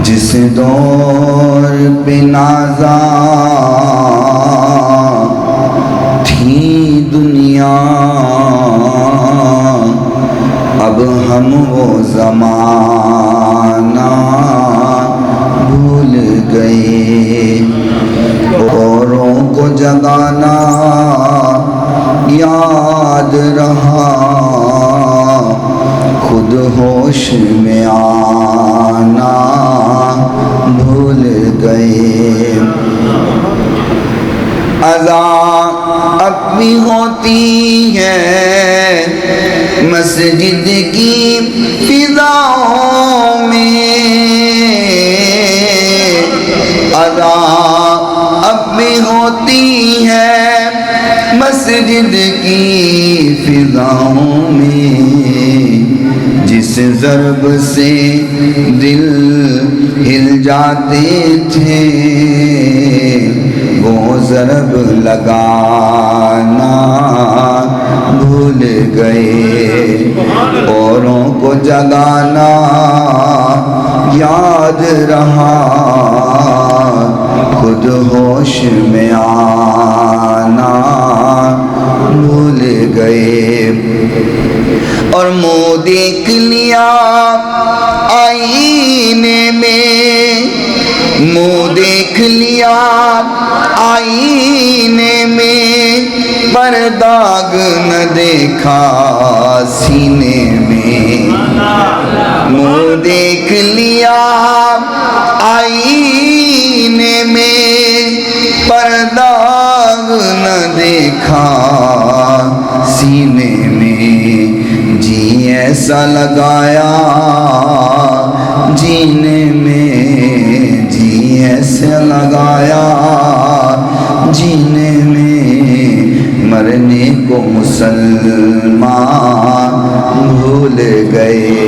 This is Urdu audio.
جس دور پہ نازاں تھی دنیا، اب ہم وہ زمانہ بھول گئے۔ اوروں کو جگانا یاد رہا، خود ہوش میں آنا بھول گئے۔ اذان اب بھی ہوتی ہے مسجد کی فضاؤں میں، اذان اب بھی ہوتی ہے مسجد کی فضاؤں میں، جس ضرب سے دل ہل جاتے تھے وہ ضرب لگانا بھول گئے۔ اوروں کو جگانا یاد رہا، خود ہوش میں آنا بھول گئے۔ اور منہ دیکھ لیا آئینے میں، منہ دیکھ لیا آئینے میں، پر داغ نہ دیکھا سینے میں۔ منہ دیکھ لیا آئینے میں، پر داغ نہ دیکھا سینے میں۔ جی ایسا لگایا جینے میں، جی ایسا لگایا جینے میں، مرنے کو مسلمان بھول گئے۔